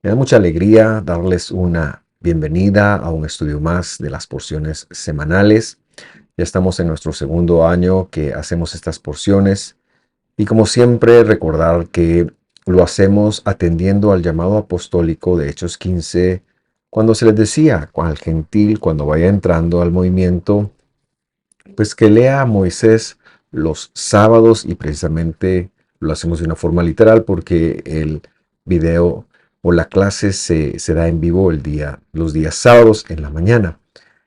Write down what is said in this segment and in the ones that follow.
Me da mucha alegría darles una bienvenida a un estudio más de las porciones semanales. Ya estamos en nuestro segundo año que hacemos estas porciones y como siempre recordar que lo hacemos atendiendo al llamado apostólico de Hechos 15, cuando se les decía al gentil, cuando vaya entrando al movimiento, pues que lea a Moisés los sábados, y precisamente lo hacemos de una forma literal porque el video o la clase se da en vivo los días sábados en la mañana.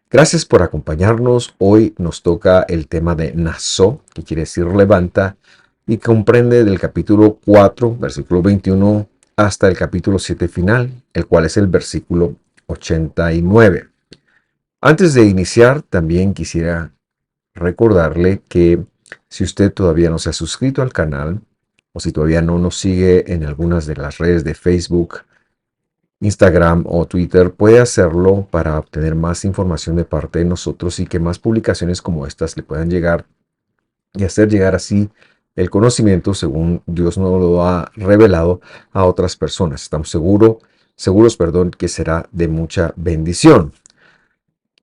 Gracias por acompañarnos. Hoy nos toca el tema de Naso, que quiere decir levanta, y comprende del capítulo 4, versículo 21, hasta el capítulo 7 final, el cual es el versículo 89. Antes de iniciar, también quisiera recordarle que si usted todavía no se ha suscrito al canal o si todavía no nos sigue en algunas de las redes de Facebook, Instagram o Twitter, puede hacerlo para obtener más información de parte de nosotros y que más publicaciones como estas le puedan llegar y hacer llegar así el conocimiento según Dios nos lo ha revelado a otras personas. Estamos seguros, que será de mucha bendición.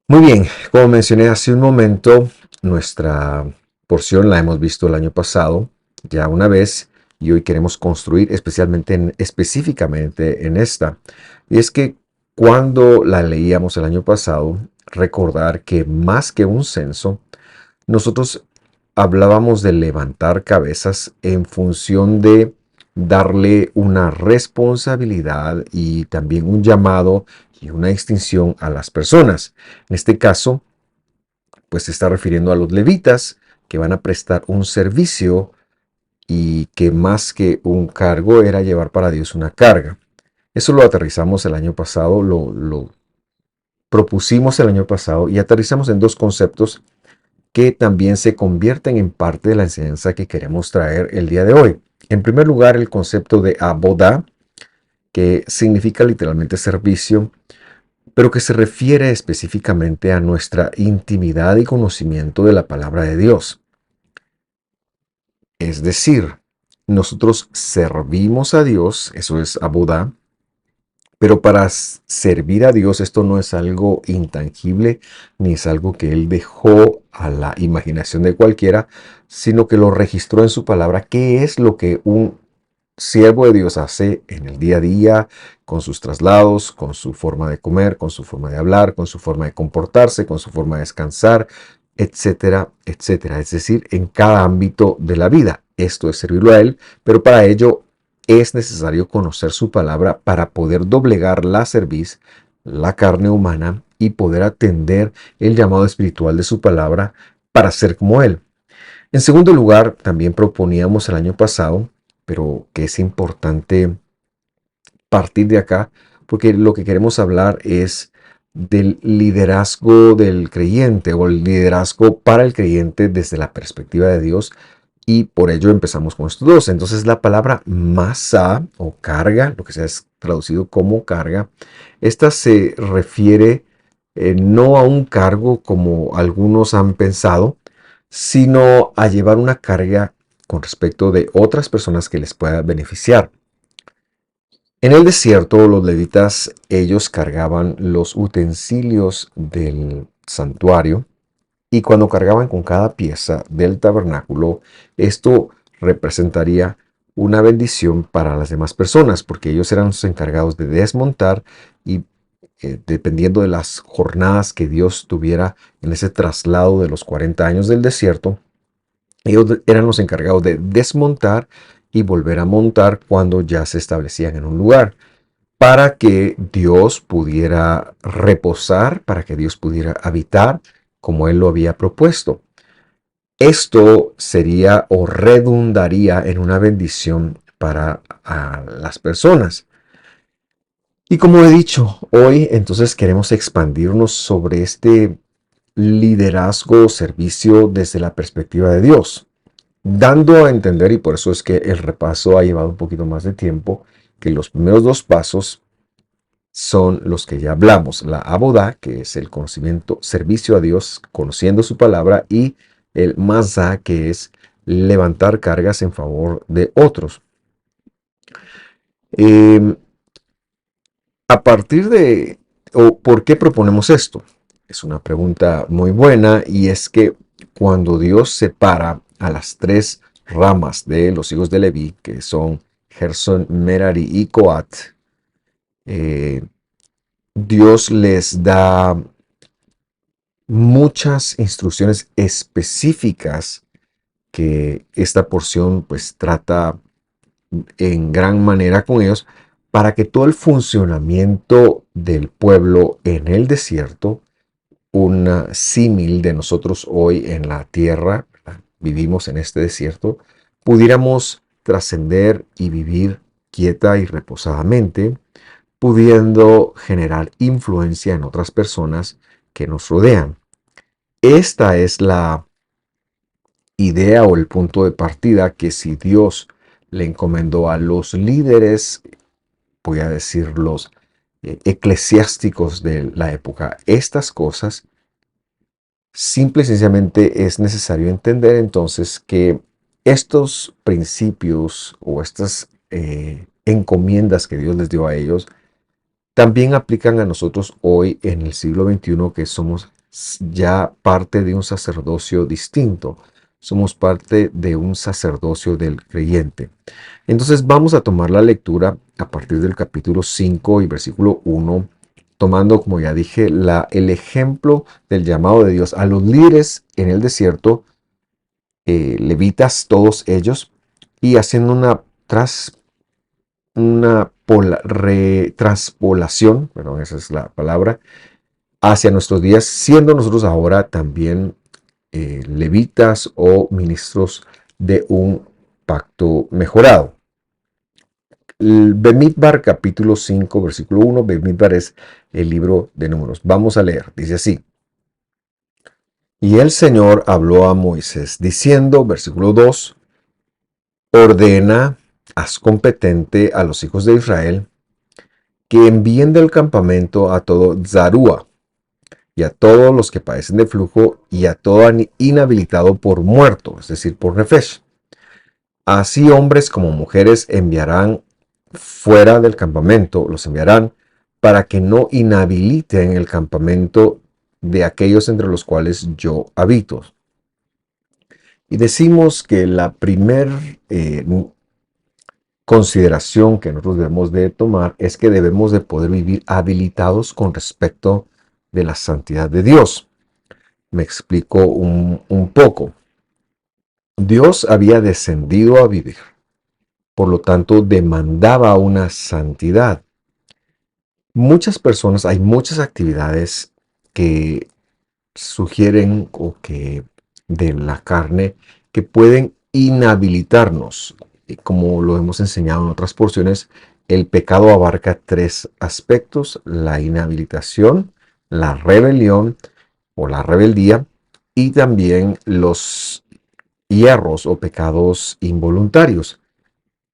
Muy bien, como mencioné hace un momento, nuestra porción la hemos visto el año pasado ya una vez y hoy queremos construir específicamente en esta. Y es que cuando la leíamos el año pasado, recordar que más que un censo, nosotros hablábamos de levantar cabezas en función de darle una responsabilidad y también un llamado y una distinción a las personas. En este caso, pues se está refiriendo a los levitas que van a prestar un servicio y que más que un cargo era llevar para Dios una carga. Eso lo aterrizamos el año pasado, lo propusimos el año pasado y aterrizamos en dos conceptos que también se convierten en parte de la enseñanza que queremos traer el día de hoy. En primer lugar, el concepto de abodá, que significa literalmente servicio, pero que se refiere específicamente a nuestra intimidad y conocimiento de la palabra de Dios. Es decir, nosotros servimos a Dios, eso es abodá, pero para servir a Dios esto no es algo intangible ni es algo que Él dejó a la imaginación de cualquiera, sino que lo registró en su palabra. ¿Qué es lo que un siervo de Dios hace en el día a día, con sus traslados, con su forma de comer, con su forma de hablar, con su forma de comportarse, con su forma de descansar, etcétera, etcétera? Es decir, en cada ámbito de la vida. Esto es servirlo a Él, pero para ello es necesario conocer su palabra para poder doblegar la cerviz, la carne humana, y poder atender el llamado espiritual de su palabra para ser como Él. En segundo lugar, también proponíamos el año pasado, pero que es importante partir de acá, porque lo que queremos hablar es del liderazgo del creyente o el liderazgo para el creyente desde la perspectiva de Dios, y por ello empezamos con estos dos. Entonces la palabra masa o carga, lo que se ha traducido como carga, esta se refiere no a un cargo como algunos han pensado, sino a llevar una carga con respecto de otras personas que les pueda beneficiar. En el desierto, los levitas, ellos cargaban los utensilios del santuario, y cuando cargaban con cada pieza del tabernáculo, esto representaría una bendición para las demás personas, porque ellos eran los encargados de desmontar y dependiendo de las jornadas que Dios tuviera en ese traslado de los 40 años del desierto, ellos eran los encargados de desmontar y volver a montar cuando ya se establecían en un lugar, para que Dios pudiera reposar, para que Dios pudiera habitar como Él lo había propuesto. Esto sería o redundaría en una bendición para las personas. Y como he dicho, hoy entonces queremos expandirnos sobre este liderazgo o servicio desde la perspectiva de Dios, dando a entender, y por eso es que el repaso ha llevado un poquito más de tiempo, que los primeros dos pasos son los que ya hablamos: la abodá, que es el conocimiento, servicio a Dios, conociendo su palabra, y el mazá, que es levantar cargas en favor de otros. Eh, a partir de, o ¿por qué proponemos esto? Es una pregunta muy buena y es que cuando Dios separa a las tres ramas de los hijos de Leví, que son Gerson, Merari y Coat, eh, Dios les da muchas instrucciones específicas que esta porción pues trata en gran manera con ellos para que todo el funcionamiento del pueblo en el desierto, una símil de nosotros hoy en la tierra, vivimos en este desierto, pudiéramos trascender y vivir quieta y reposadamente, pudiendo generar influencia en otras personas que nos rodean. Esta es la idea o el punto de partida que si Dios le encomendó a los líderes, voy a decir los eclesiásticos de la época, estas cosas, simple y sencillamente es necesario entender entonces que estos principios o estas encomiendas que Dios les dio a ellos también aplican a nosotros hoy en el siglo XXI, que somos ya parte de un sacerdocio distinto. Somos parte de un sacerdocio del creyente. Entonces vamos a tomar la lectura a partir del capítulo 5 y versículo 1, tomando, como ya dije, el ejemplo del llamado de Dios a los líderes en el desierto, levitas todos ellos, y haciendo una transpolación, bueno, esa es la palabra, hacia nuestros días, siendo nosotros ahora también levitas o ministros de un pacto mejorado. Bemidbar capítulo 5 versículo 1, Bemidbar es el libro de Números. Vamos a leer, dice así. Y el Señor habló a Moisés diciendo, versículo 2, ordena, haz competente a los hijos de Israel que envíen del campamento a todo Zarúa y a todos los que padecen de flujo y a todo inhabilitado por muerto, es decir, por nefesh. Así hombres como mujeres enviarán fuera del campamento, los enviarán para que no inhabiliten el campamento de aquellos entre los cuales yo habito. Y decimos que la primer consideración que nosotros debemos de tomar es que debemos de poder vivir habilitados con respecto de la santidad de Dios. Me explico un poco. Dios había descendido a vivir, por lo tanto demandaba una santidad. Muchas personas, hay muchas actividades que sugieren o que de la carne que pueden inhabilitarnos. Y como lo hemos enseñado en otras porciones, el pecado abarca tres aspectos: la inhabilitación, la rebelión o la rebeldía y también los hierros o pecados involuntarios.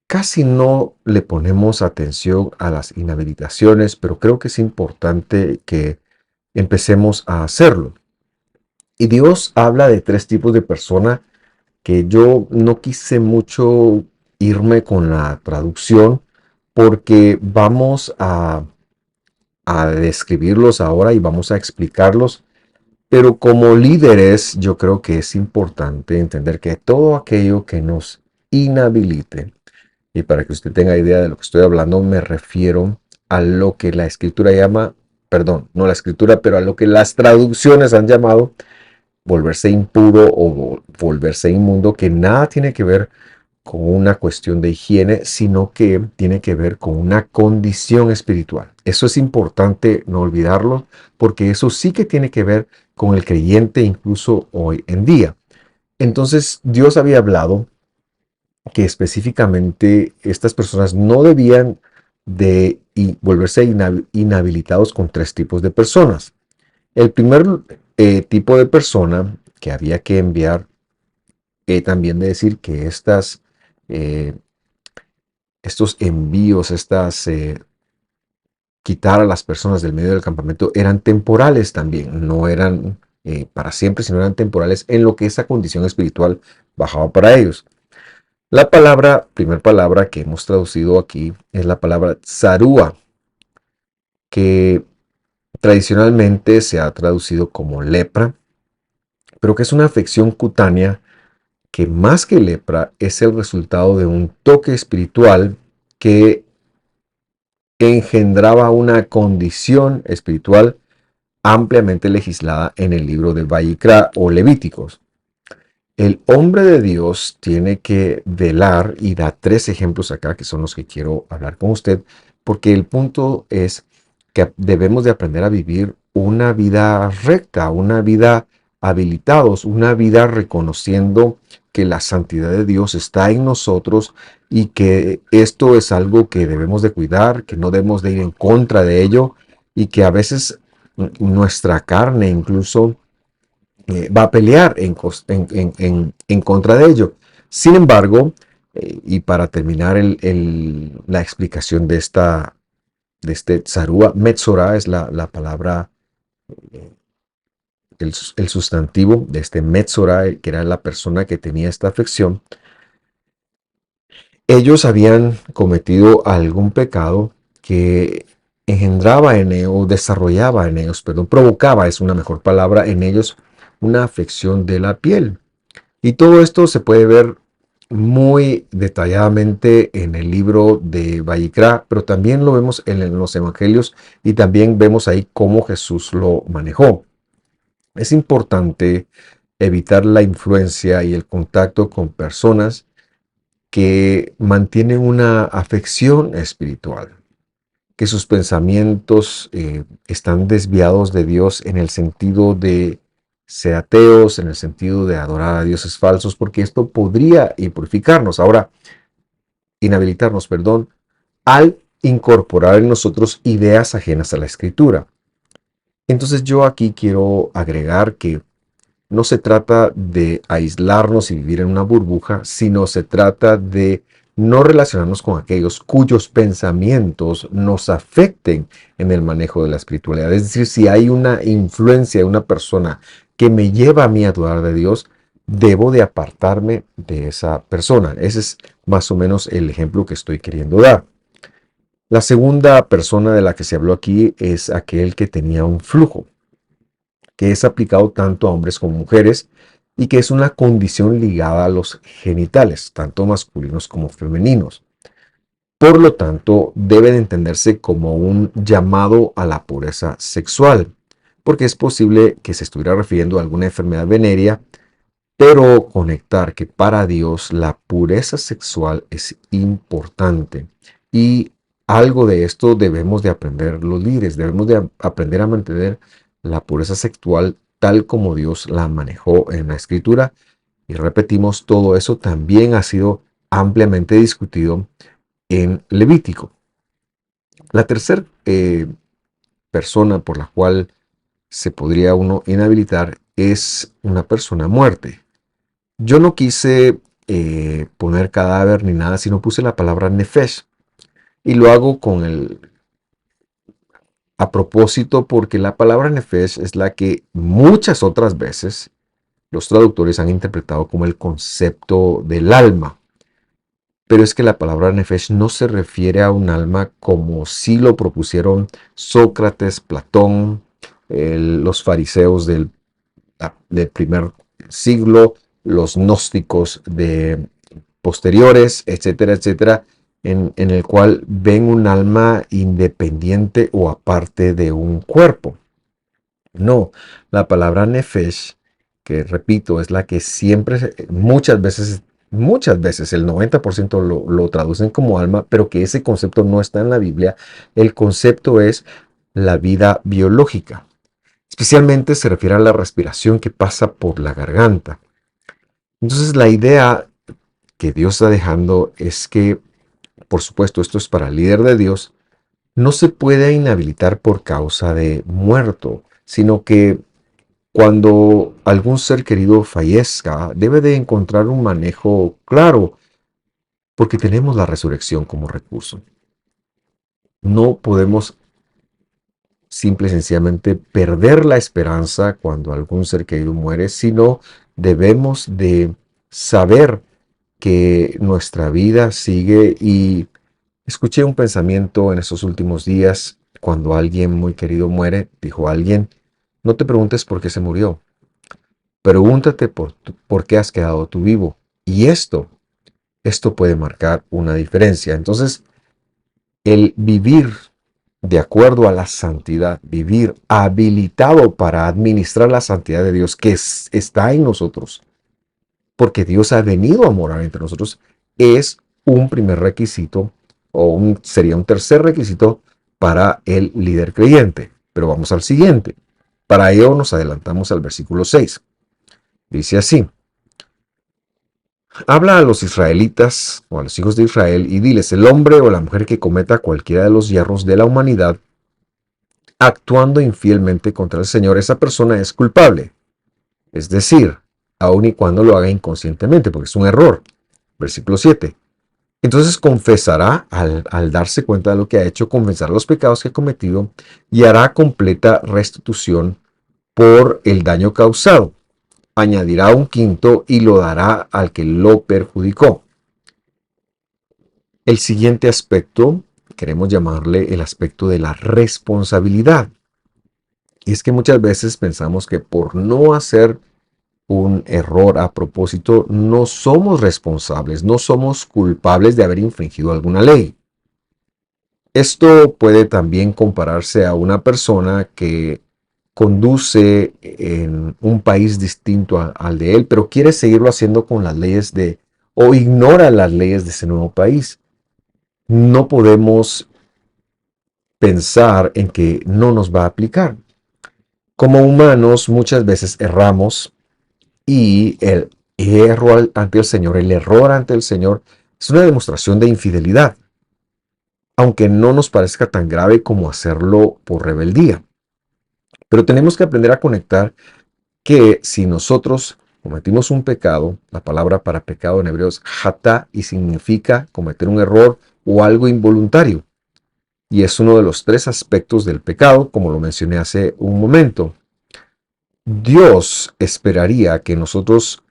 Casi no le ponemos atención a las inhabilitaciones, pero creo que es importante que empecemos a hacerlo. Y Dios habla de tres tipos de persona que yo no quise mucho irme con la traducción porque vamos a describirlos ahora y vamos a explicarlos. Pero como líderes, yo creo que es importante entender que todo aquello que nos inhabilite, y para que usted tenga idea de lo que estoy hablando, me refiero a lo que la escritura llama, perdón, no la escritura, pero a lo que las traducciones han llamado volverse impuro o volverse inmundo, que nada tiene que ver con una cuestión de higiene, sino que tiene que ver con una condición espiritual. Eso es importante no olvidarlo, porque eso sí que tiene que ver con el creyente incluso hoy en día. Entonces Dios había hablado que específicamente estas personas no debían de volverse inhabilitados con tres tipos de personas. El primer tipo de persona que había que enviar, también de decir que eh, estos envíos, quitar a las personas del medio del campamento eran temporales también, no eran para siempre, sino eran temporales en lo que esa condición espiritual bajaba para ellos. La palabra, primer palabra que hemos traducido aquí es la palabra zarúa. que tradicionalmente se ha traducido como lepra, pero que es una afección cutánea que más que lepra es el resultado de un toque espiritual que engendraba una condición espiritual ampliamente legislada en el libro de Vayikra o Levíticos. El hombre de Dios tiene que velar, y da tres ejemplos acá que son los que quiero hablar con usted, porque el punto es que debemos de aprender a vivir una vida recta, una vida habilitados, una vida reconociendo que la santidad de Dios está en nosotros y que esto es algo que debemos de cuidar, que no debemos de ir en contra de ello y que a veces nuestra carne incluso va a pelear en contra de ello. Sin embargo, y para terminar la explicación de este Tzarúa, Metzorah es la palabra, eh, el sustantivo de este Metzorah, que era la persona que tenía esta afección. Ellos habían cometido algún pecado que engendraba en ellos, desarrollaba en ellos, perdón, provocaba, es una mejor palabra, en ellos una afección de la piel. Y todo esto se puede ver muy detalladamente en el libro de Vayikra, pero también lo vemos en los evangelios y también vemos ahí cómo Jesús lo manejó. Es importante evitar la influencia y el contacto con personas que mantienen una afección espiritual, que sus pensamientos están desviados de Dios en el sentido de ser ateos, en el sentido de adorar a dioses falsos, porque esto podría impurificarnos, ahora inhabilitarnos, perdón, al incorporar en nosotros ideas ajenas a la escritura. Entonces yo aquí quiero agregar que no se trata de aislarnos y vivir en una burbuja, sino se trata de no relacionarnos con aquellos cuyos pensamientos nos afecten en el manejo de la espiritualidad. Es decir, si hay una influencia de una persona que me lleva a mí a dudar de Dios, debo de apartarme de esa persona. Ese es más o menos el ejemplo que estoy queriendo dar. La segunda persona de la que se habló aquí es aquel que tenía un flujo, que es aplicado tanto a hombres como mujeres y que es una condición ligada a los genitales, tanto masculinos como femeninos. Por lo tanto, debe de entenderse como un llamado a la pureza sexual, porque es posible que se estuviera refiriendo a alguna enfermedad venérea, pero conectar que para Dios la pureza sexual es importante y algo de esto debemos de aprender los líderes, debemos de aprender a mantener la pureza sexual tal como Dios la manejó en la escritura. Y repetimos, todo eso también ha sido ampliamente discutido en Levítico. La tercera persona por la cual se podría uno inhabilitar es una persona muerte. Yo no quise poner cadáver ni nada, sino puse la palabra nefesh. Y lo hago a propósito porque la palabra nefesh es la que muchas otras veces los traductores han interpretado como el concepto del alma. Pero es que la palabra nefesh no se refiere a un alma como sí lo propusieron Sócrates, Platón, los fariseos del primer siglo, los gnósticos de posteriores, etcétera, etcétera, en el cual ven un alma independiente o aparte de un cuerpo. No, la palabra nefesh, que repito, es la que siempre, muchas veces, el 90% lo traducen como alma, pero que ese concepto no está en la Biblia. El concepto es la vida biológica. Especialmente se refiere a la respiración que pasa por la garganta. Entonces la idea que Dios está dejando es que, por supuesto, esto es para el líder de Dios, no se puede inhabilitar por causa de muerto, sino que cuando algún ser querido fallezca, debe de encontrar un manejo claro, porque tenemos la resurrección como recurso. No podemos simple y sencillamente perder la esperanza cuando algún ser querido muere, sino debemos de saber que nuestra vida sigue. Y escuché un pensamiento en estos últimos días cuando alguien muy querido muere, dijo alguien, no te preguntes por qué se murió, pregúntate por qué has quedado tú vivo. Y esto puede marcar una diferencia. Entonces, el vivir de acuerdo a la santidad, vivir habilitado para administrar la santidad de Dios que está en nosotros, porque Dios ha venido a morar entre nosotros, es un primer requisito sería un tercer requisito para el líder creyente. Pero vamos al siguiente. Para ello nos adelantamos al versículo 6. Dice así: habla a los israelitas o a los hijos de Israel y diles, el hombre o la mujer que cometa cualquiera de los hierros de la humanidad actuando infielmente contra el Señor, esa persona es culpable. Es decir, aun y cuando lo haga inconscientemente, porque es un error. Versículo 7. Entonces confesará, al darse cuenta de lo que ha hecho, confesará los pecados que ha cometido y hará completa restitución por el daño causado. Añadirá un quinto y lo dará al que lo perjudicó. El siguiente aspecto, queremos llamarle el aspecto de la responsabilidad. Y es que muchas veces pensamos que por no hacer un error a propósito, no somos responsables, no somos culpables de haber infringido alguna ley. Esto puede también compararse a una persona que conduce en un país distinto al de él, pero quiere seguirlo haciendo con las leyes o ignora las leyes de ese nuevo país. No podemos pensar en que no nos va a aplicar. Como humanos muchas veces erramos y el error ante el Señor, el error ante el Señor es una demostración de infidelidad, aunque no nos parezca tan grave como hacerlo por rebeldía. Pero tenemos que aprender a conectar que si nosotros cometimos un pecado, la palabra para pecado en hebreo es hatá y significa cometer un error o algo involuntario. Y es uno de los tres aspectos del pecado, como lo mencioné hace un momento. Dios esperaría que nosotros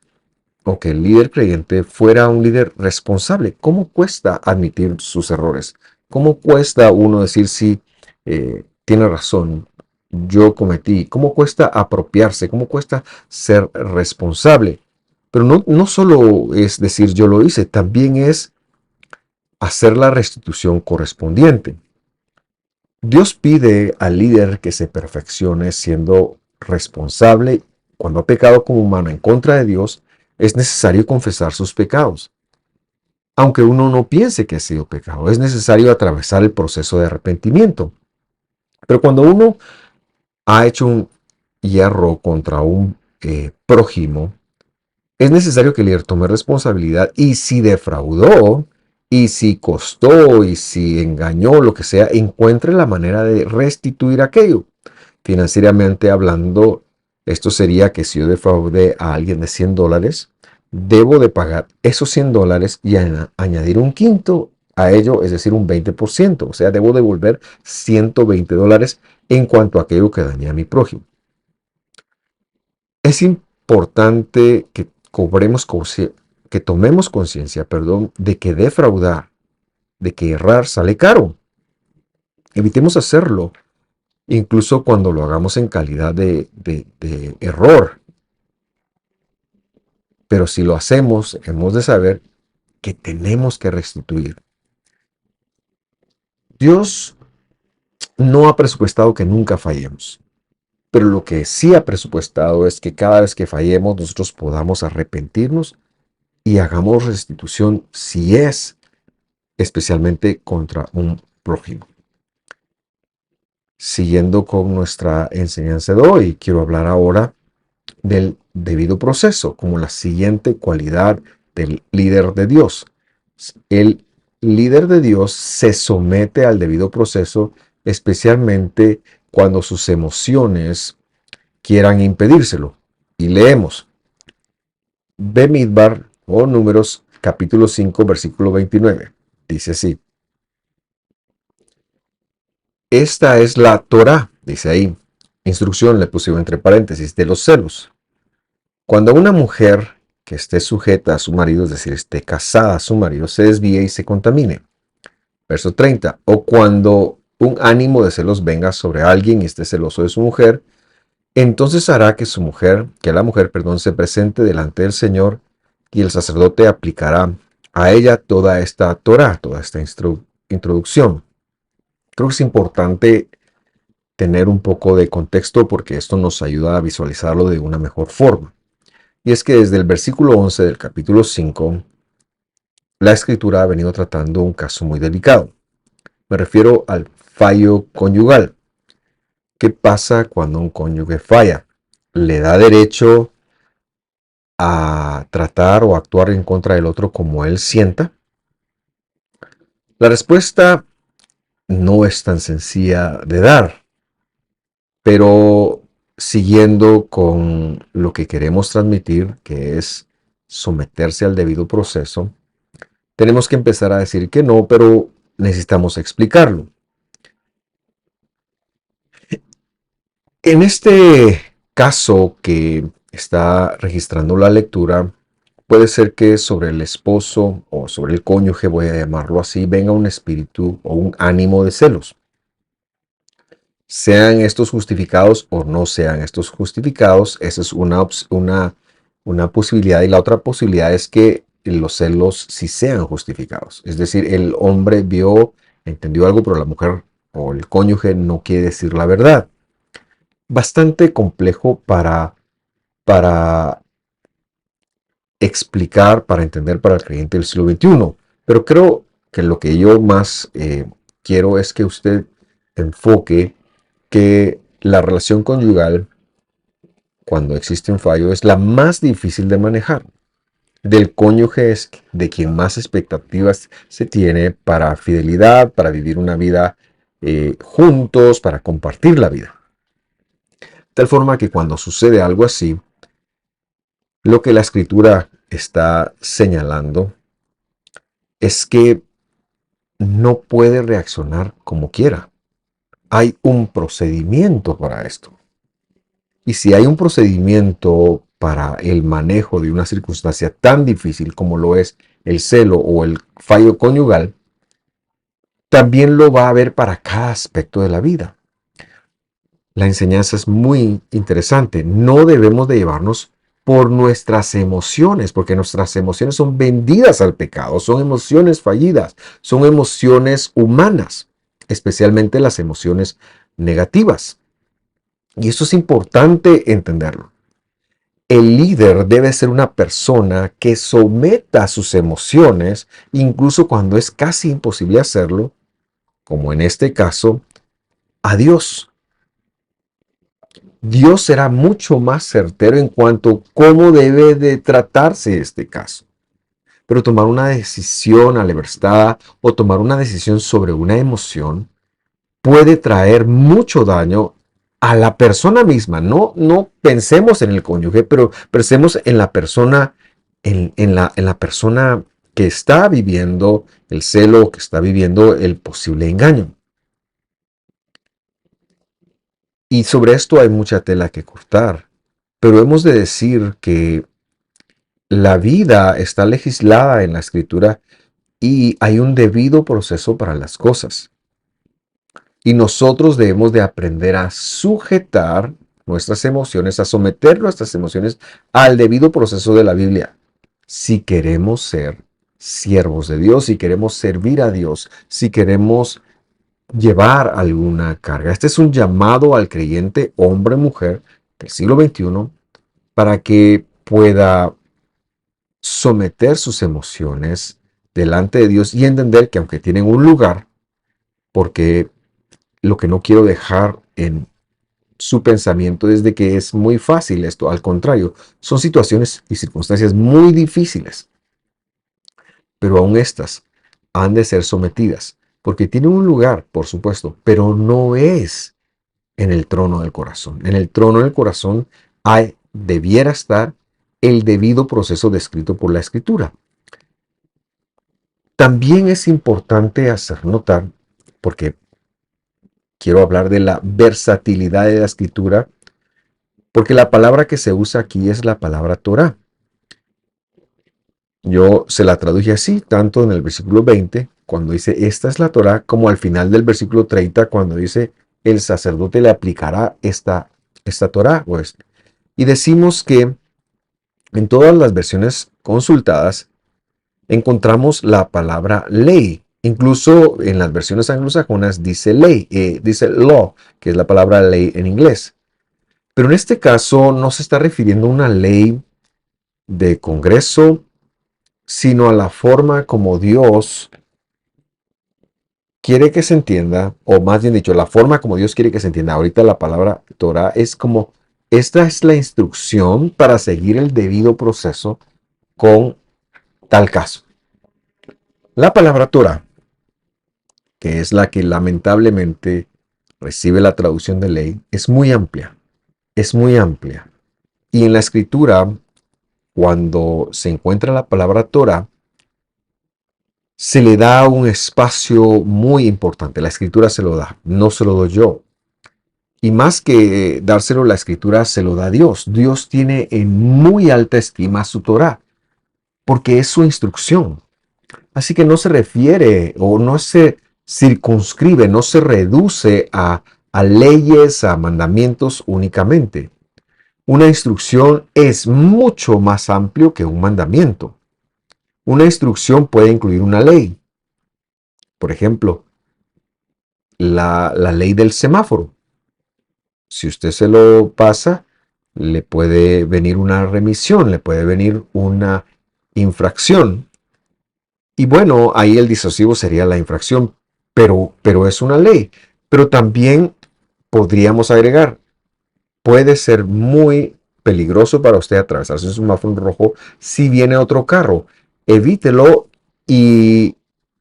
o que el líder creyente fuera un líder responsable. ¿Cómo cuesta admitir sus errores? ¿Cómo cuesta uno decir sí, tiene razón, yo cometí? ¿Cómo cuesta apropiarse? ¿Cómo cuesta ser responsable? Pero no solo es decir yo lo hice, también es hacer la restitución correspondiente. Dios pide al líder que se perfeccione siendo responsable. Cuando ha pecado como humano en contra de Dios, es necesario confesar sus pecados. Aunque uno no piense que ha sido pecado, es necesario atravesar el proceso de arrepentimiento. Pero cuando uno ha hecho un hierro contra un prójimo, es necesario que el líder tome responsabilidad y si defraudó, y si costó, y si engañó, lo que sea, encuentre la manera de restituir aquello. Financieramente hablando, esto sería que si yo defraudé a alguien de $100, debo de pagar esos $100 y añadir un quinto a ello, es decir, un 20%. O sea, debo devolver $120 en cuanto a aquello que dañé a mi prójimo. Es importante que tomemos conciencia, de que defraudar, de que errar sale caro. Evitemos hacerlo, incluso cuando lo hagamos en calidad de error. Pero si lo hacemos, hemos de saber que tenemos que restituir. Dios no ha presupuestado que nunca fallemos. Pero lo que sí ha presupuestado es que cada vez que fallemos, nosotros podamos arrepentirnos y hagamos restitución si es especialmente contra un prójimo. Siguiendo con nuestra enseñanza de hoy, quiero hablar ahora del debido proceso como la siguiente cualidad del líder de Dios. El líder de Dios se somete al debido proceso, especialmente cuando sus emociones quieran impedírselo. Y leemos Bemidbar o Números capítulo 5 versículo 29. Dice así: esta es la Torá, dice ahí. Instrucción le puse entre paréntesis, de los celos. Cuando una mujer que esté sujeta a su marido, es decir, esté casada a su marido, se desvíe y se contamine. Verso 30. O cuando un ánimo de celos venga sobre alguien y esté celoso de su mujer, entonces hará que la mujer, perdón, se presente delante del Señor y el sacerdote aplicará a ella toda esta Torah, toda esta introducción. Creo que es importante tener un poco de contexto porque esto nos ayuda a visualizarlo de una mejor forma. Y es que desde el versículo 11 del capítulo 5, la escritura ha venido tratando un caso muy delicado. Me refiero al fallo conyugal. ¿Qué pasa cuando un cónyuge falla? ¿Le da derecho a tratar o actuar en contra del otro como él sienta? La respuesta no es tan sencilla de dar, pero siguiendo con lo que queremos transmitir, que es someterse al debido proceso, tenemos que empezar a decir que no, pero necesitamos explicarlo. En este caso que está registrando la lectura, puede ser que sobre el esposo o sobre el cónyuge, voy a llamarlo así, venga un espíritu o un ánimo de celos. Sean estos justificados o no sean estos justificados, esa es una posibilidad. Y la otra posibilidad es que los celos sí sean justificados. Es decir, el hombre entendió algo, pero la mujer o el cónyuge no quiere decir la verdad. Bastante complejo para explicar, para entender para el creyente del siglo XXI. Pero creo que lo que yo más quiero es que usted enfoque que la relación conyugal, cuando existe un fallo, es la más difícil de manejar. Del cónyuge es de quien más expectativas se tiene para fidelidad, para vivir una vida juntos, para compartir la vida. De tal forma que cuando sucede algo así, lo que la escritura está señalando es que no puede reaccionar como quiera. Hay un procedimiento para esto. Y si hay un procedimiento para el manejo de una circunstancia tan difícil como lo es el celo o el fallo conyugal, también lo va a haber para cada aspecto de la vida. La enseñanza es muy interesante. No debemos de llevarnos por nuestras emociones, porque nuestras emociones son vendidas al pecado, son emociones fallidas, son emociones humanas, especialmente las emociones negativas. Y eso es importante entenderlo. El líder debe ser una persona que someta sus emociones, incluso cuando es casi imposible hacerlo, como en este caso, a Dios. Dios será mucho más certero en cuanto a cómo debe de tratarse este caso. Pero tomar una decisión aleverstada o tomar una decisión sobre una emoción puede traer mucho daño a la persona misma. No pensemos en el cónyuge, pero pensemos en la persona, en la persona que está viviendo el celo, que está viviendo el posible engaño. Y sobre esto hay mucha tela que cortar, pero hemos de decir que la vida está legislada en la escritura y hay un debido proceso para las cosas. Y nosotros debemos de aprender a sujetar nuestras emociones, a someter nuestras emociones al debido proceso de la Biblia. Si queremos ser siervos de Dios, si queremos servir a Dios, si queremos llevar alguna carga. Este es un llamado al creyente, hombre, mujer, del siglo XXI, para que pueda someter sus emociones delante de Dios y entender que aunque tienen un lugar, porque lo que no quiero dejar en su pensamiento es de que es muy fácil esto, al contrario, son situaciones y circunstancias muy difíciles, pero aún estas han de ser sometidas, porque tienen un lugar, por supuesto, pero no es en el trono del corazón. En el trono del corazón debiera estar el debido proceso descrito por la escritura. También es importante hacer notar, porque quiero hablar de la versatilidad de la escritura, porque la palabra que se usa aquí es la palabra Torah. Yo se la traduje así, tanto en el versículo 20 cuando dice esta es la Torá, como al final del versículo 30 cuando dice el sacerdote le aplicará esta Torá. Pues. Y decimos que en todas las versiones consultadas encontramos la palabra ley. Incluso en las versiones anglosajonas dice ley, dice law, que es la palabra ley en inglés. Pero en este caso no se está refiriendo a una ley de Congreso, sino a la forma como Dios quiere que se entienda, o más bien dicho, la forma como Dios quiere que se entienda. Ahorita la palabra Torah es como, esta es la instrucción para seguir el debido proceso con tal caso. La palabra Torah, que es la que lamentablemente recibe la traducción de ley, es muy amplia, es muy amplia. Y en la escritura, cuando se encuentra la palabra Torah, se le da un espacio muy importante. La escritura se lo da, no se lo doy yo. Y más que dárselo la escritura, se lo da Dios. Dios tiene en muy alta estima su Torah, porque es su instrucción. Así que no se refiere o no se circunscribe, no se reduce a leyes, a mandamientos únicamente. Una instrucción es mucho más amplio que un mandamiento. Una instrucción puede incluir una ley. Por ejemplo, la ley del semáforo. Si usted se lo pasa, le puede venir una remisión, le puede venir una infracción. Y bueno, ahí el disuasivo sería la infracción, pero es una ley. Pero también podríamos agregar, puede ser muy peligroso para usted atravesarse un semáforo rojo si viene otro carro. Evítelo y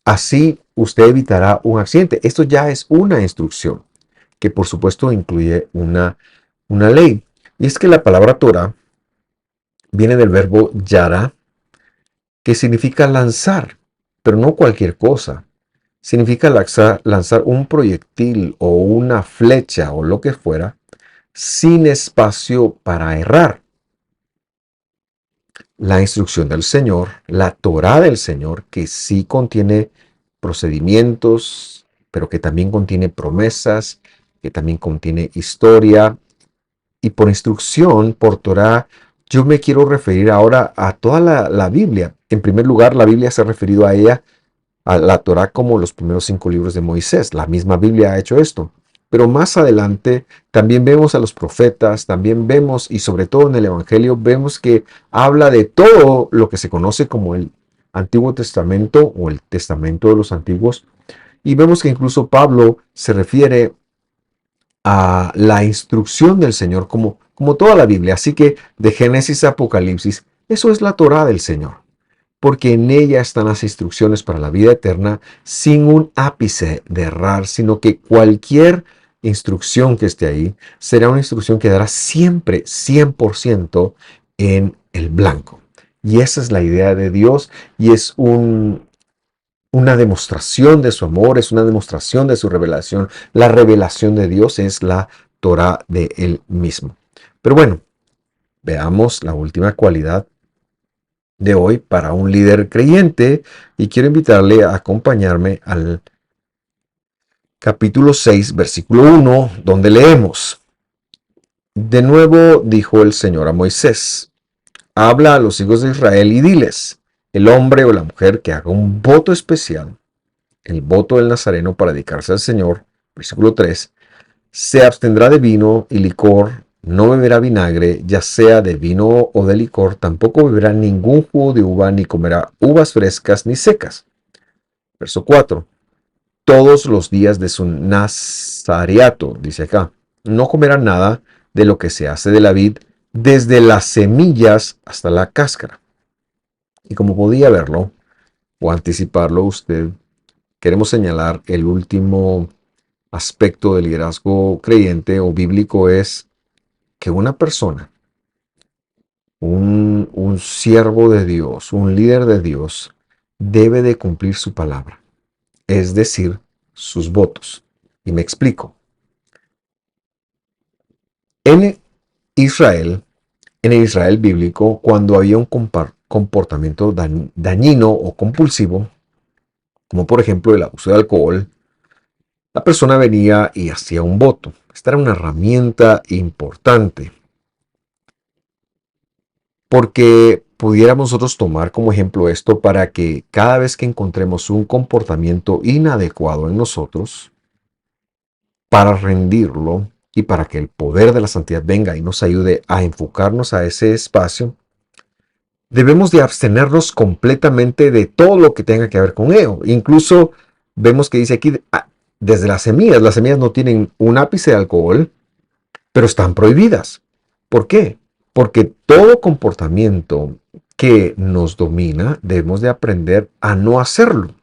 así usted evitará un accidente. Esto ya es una instrucción que por supuesto incluye una ley. Y es que la palabra Torah viene del verbo yara, que significa lanzar, pero no cualquier cosa. Significa lanzar un proyectil o una flecha o lo que fuera sin espacio para errar. La instrucción del Señor, la Torá del Señor, que sí contiene procedimientos, pero que también contiene promesas, que también contiene historia. Y por instrucción, por Torá, yo me quiero referir ahora a toda la Biblia. En primer lugar, la Biblia se ha referido a ella, a la Torá, como los primeros 5 libros de Moisés. La misma Biblia ha hecho esto. Pero más adelante también vemos a los profetas, también vemos, y sobre todo en el Evangelio, vemos que habla de todo lo que se conoce como el Antiguo Testamento o el Testamento de los Antiguos. Y vemos que incluso Pablo se refiere a la instrucción del Señor como toda la Biblia. Así que de Génesis a Apocalipsis, eso es la Torá del Señor, porque en ella están las instrucciones para la vida eterna sin un ápice de errar, sino que cualquier instrucción que esté ahí será una instrucción que dará siempre 100% en el blanco. Y esa es la idea de Dios y es una demostración de su amor, es una demostración de su revelación. La revelación de Dios es la Torah de Él mismo. Pero bueno, veamos la última cualidad de hoy para un líder creyente y quiero invitarle a acompañarme al capítulo 6, versículo 1, donde leemos: De nuevo dijo el Señor a Moisés: Habla a los hijos de Israel y diles, el hombre o la mujer que haga un voto especial, el voto del Nazareno para dedicarse al Señor, versículo 3, se abstendrá de vino y licor, no beberá vinagre, ya sea de vino o de licor, tampoco beberá ningún jugo de uva, ni comerá uvas frescas ni secas. Verso 4, todos los días de su nazareato, dice acá, no comerá nada de lo que se hace de la vid, desde las semillas hasta la cáscara. Y como podía verlo o anticiparlo usted, queremos señalar el último aspecto del liderazgo creyente o bíblico es que una persona, un siervo de Dios, un líder de Dios, debe de cumplir su palabra, es decir, sus votos. Y me explico. En Israel, en el Israel bíblico, cuando había un comportamiento dañino o compulsivo, como por ejemplo el abuso de alcohol, la persona venía y hacía un voto. Esta era una herramienta importante porque pudiéramos nosotros tomar como ejemplo esto para que cada vez que encontremos un comportamiento inadecuado en nosotros, para rendirlo y para que el poder de la santidad venga y nos ayude a enfocarnos a ese espacio, debemos de abstenernos completamente de todo lo que tenga que ver con ello. Incluso vemos que dice aquí, desde las semillas no tienen un ápice de alcohol, pero están prohibidas. ¿Por qué? Porque todo comportamiento que nos domina, debemos de aprender a no hacerlo.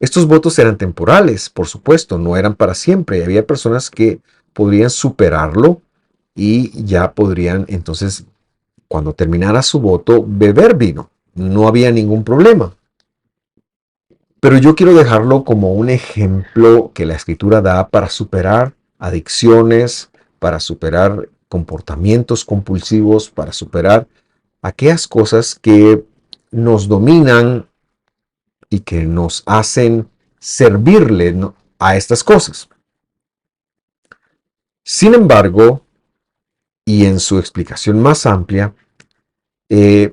Estos votos eran temporales, por supuesto, no eran para siempre. Y había personas que podrían superarlo y ya podrían entonces, cuando terminara su voto, beber vino. No había ningún problema. Pero yo quiero dejarlo como un ejemplo que la escritura da para superar adicciones, para superar comportamientos compulsivos, para superar aquellas cosas que nos dominan y que nos hacen servirle, ¿no?, a estas cosas. Sin embargo, y en su explicación más amplia, eh,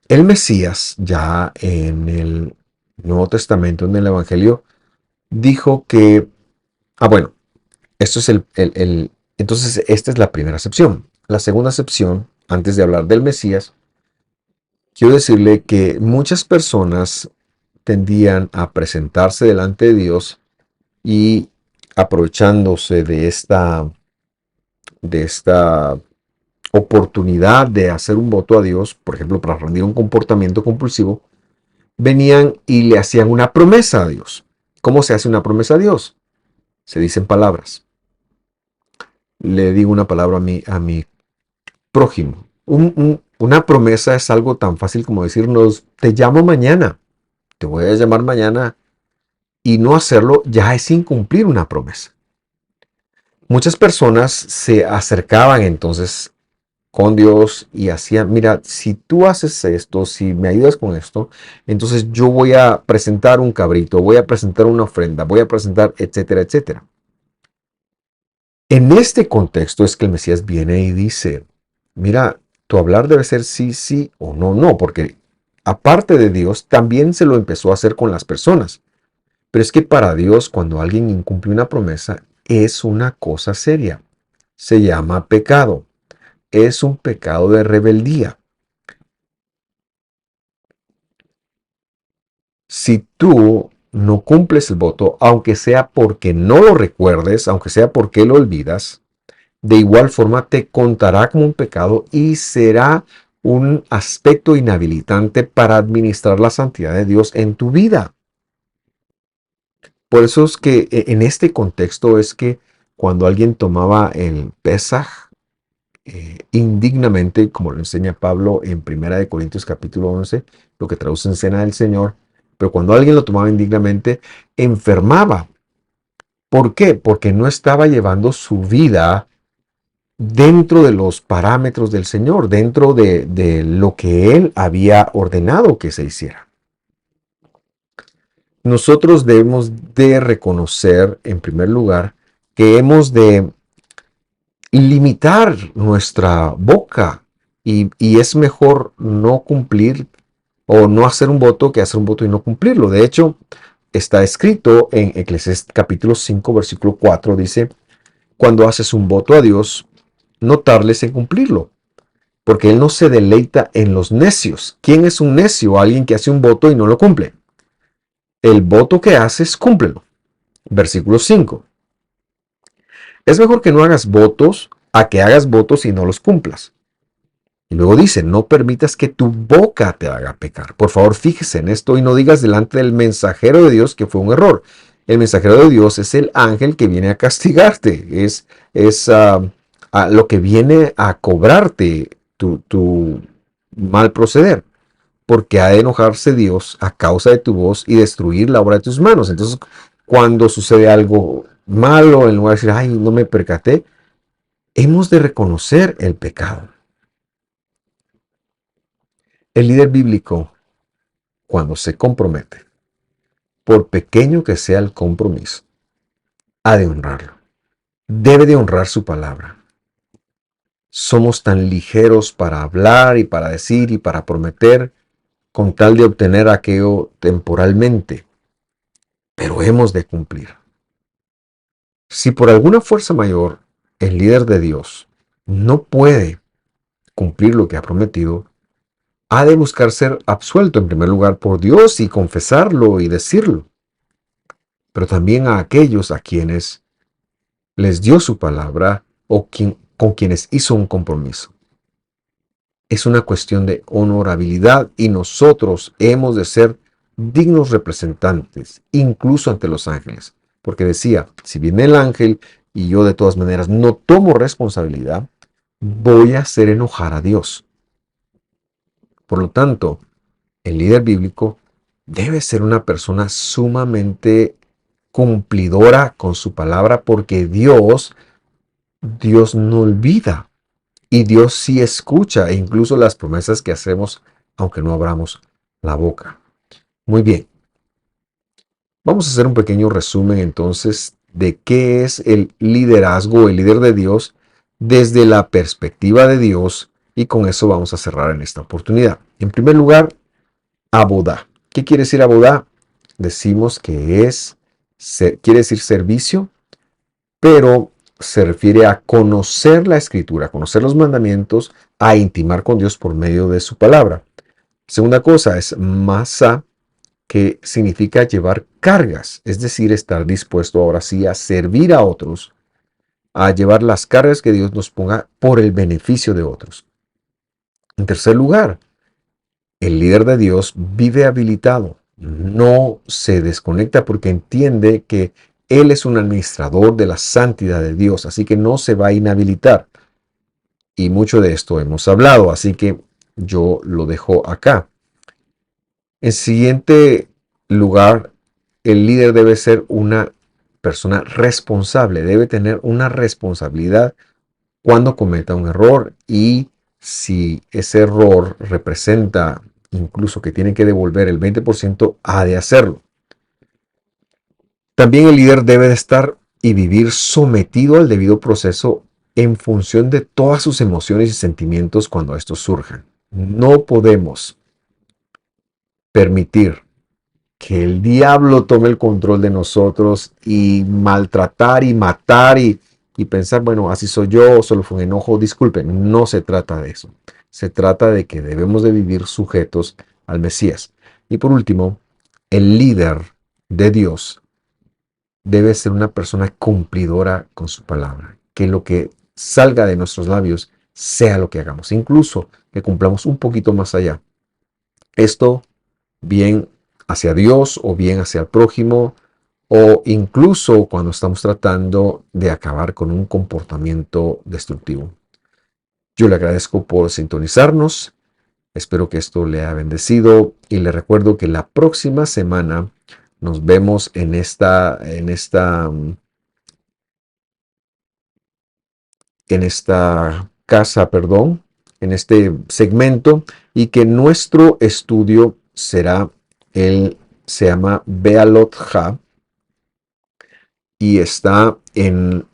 el Mesías, ya en el Nuevo Testamento, en el Evangelio, dijo que, bueno, esto es entonces esta es la primera acepción. La segunda acepción, antes de hablar del Mesías, quiero decirle que muchas personas tendían a presentarse delante de Dios y aprovechándose de esta oportunidad de hacer un voto a Dios, por ejemplo, para rendir un comportamiento compulsivo, venían y le hacían una promesa a Dios. ¿Cómo se hace una promesa a Dios? Se dicen palabras. Le digo una palabra a mi prójimo. Una promesa es algo tan fácil como decirnos, te llamo mañana, te voy a llamar mañana, y no hacerlo ya es incumplir una promesa. Muchas personas se acercaban entonces con Dios y hacían, mira, si tú haces esto, si me ayudas con esto, entonces yo voy a presentar un cabrito, voy a presentar una ofrenda, voy a presentar, etcétera, etcétera. En este contexto es que el Mesías viene y dice, mira, tu hablar debe ser sí, sí o no, no, porque aparte de Dios, también se lo empezó a hacer con las personas. Pero es que para Dios, cuando alguien incumple una promesa, es una cosa seria. Se llama pecado. Es un pecado de rebeldía. Si tú no cumples el voto, aunque sea porque no lo recuerdes, aunque sea porque lo olvidas, de igual forma te contará como un pecado y será un aspecto inhabilitante para administrar la santidad de Dios en tu vida. Por eso es que en este contexto es que cuando alguien tomaba el Pesaj indignamente, como lo enseña Pablo en 1 Corintios capítulo 11, lo que traduce en Cena del Señor, pero cuando alguien lo tomaba indignamente, enfermaba. ¿Por qué? Porque no estaba llevando su vida dentro de los parámetros del Señor, dentro de lo que Él había ordenado que se hiciera. Nosotros debemos de reconocer, en primer lugar, que hemos de limitar nuestra boca y es mejor no cumplir o no hacer un voto que hacer un voto y no cumplirlo. De hecho, está escrito en Eclesiastés capítulo 5, versículo 4, dice, cuando haces un voto a Dios, no tardes en cumplirlo, porque Él no se deleita en los necios. ¿Quién es un necio? Alguien que hace un voto y no lo cumple. El voto que haces, cúmplelo. Versículo 5. Es mejor que no hagas votos a que hagas votos y no los cumplas. Y luego dice, no permitas que tu boca te haga pecar. Por favor, fíjese en esto y no digas delante del mensajero de Dios que fue un error. El mensajero de Dios es el ángel que viene a castigarte. Es lo que viene a cobrarte tu mal proceder. Porque ha de enojarse Dios a causa de tu voz y destruir la obra de tus manos. Entonces, cuando sucede algo malo, en lugar de decir, ay, no me percaté, hemos de reconocer el pecado. El líder bíblico, cuando se compromete, por pequeño que sea el compromiso, ha de honrarlo. Debe de honrar su palabra. Somos tan ligeros para hablar y para decir y para prometer con tal de obtener aquello temporalmente, pero hemos de cumplir. Si por alguna fuerza mayor el líder de Dios no puede cumplir lo que ha prometido, ha de buscar ser absuelto en primer lugar por Dios y confesarlo y decirlo, pero también a aquellos a quienes les dio su palabra o con quienes hizo un compromiso. Es una cuestión de honorabilidad y nosotros hemos de ser dignos representantes, incluso ante los ángeles. Porque decía, si viene el ángel y yo de todas maneras no tomo responsabilidad, voy a hacer enojar a Dios. Por lo tanto, el líder bíblico debe ser una persona sumamente cumplidora con su palabra porque Dios no olvida y Dios sí escucha e incluso las promesas que hacemos aunque no abramos la boca. Muy bien, vamos a hacer un pequeño resumen entonces de qué es el liderazgo, el líder de Dios desde la perspectiva de Dios y con eso vamos a cerrar en esta oportunidad. En primer lugar, abodá. ¿Qué quiere decir abodá? Decimos que quiere decir servicio, pero se refiere a conocer la escritura, a conocer los mandamientos, a intimar con Dios por medio de su palabra. Segunda cosa es masa, que significa llevar cargas, es decir, estar dispuesto ahora sí a servir a otros, a llevar las cargas que Dios nos ponga por el beneficio de otros. En tercer lugar, el líder de Dios vive habilitado, no se desconecta porque entiende que Él es un administrador de la santidad de Dios, así que no se va a inhabilitar. Y mucho de esto hemos hablado, así que yo lo dejo acá. En siguiente lugar, el líder debe ser una persona responsable, debe tener una responsabilidad cuando cometa un error y si ese error representa incluso que tiene que devolver el 20%, ha de hacerlo. También el líder debe de estar y vivir sometido al debido proceso en función de todas sus emociones y sentimientos cuando estos surjan. No podemos permitir que el diablo tome el control de nosotros y maltratar y matar y pensar, bueno, así soy yo, solo fue un enojo, disculpen, no se trata de eso. Se trata de que debemos de vivir sujetos al Mesías. Y por último, el líder de Dios debe ser una persona cumplidora con su palabra, que lo que salga de nuestros labios sea lo que hagamos, incluso que cumplamos un poquito más allá. Esto bien hacia Dios o bien hacia el prójimo o incluso cuando estamos tratando de acabar con un comportamiento destructivo. Yo le agradezco por sintonizarnos, espero que esto le haya bendecido y le recuerdo que la próxima semana nos vemos en esta casa, perdón, en este segmento y que nuestro estudio será se llama Bealot Ha y está en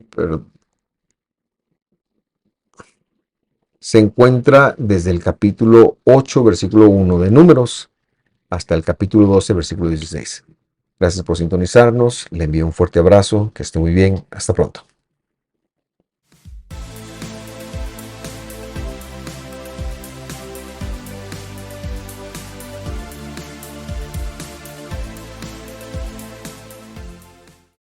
pero se encuentra desde el capítulo 8, versículo 1 de Números hasta el capítulo 12, versículo 16. Gracias por sintonizarnos, le envío un fuerte abrazo, que esté muy bien, hasta pronto.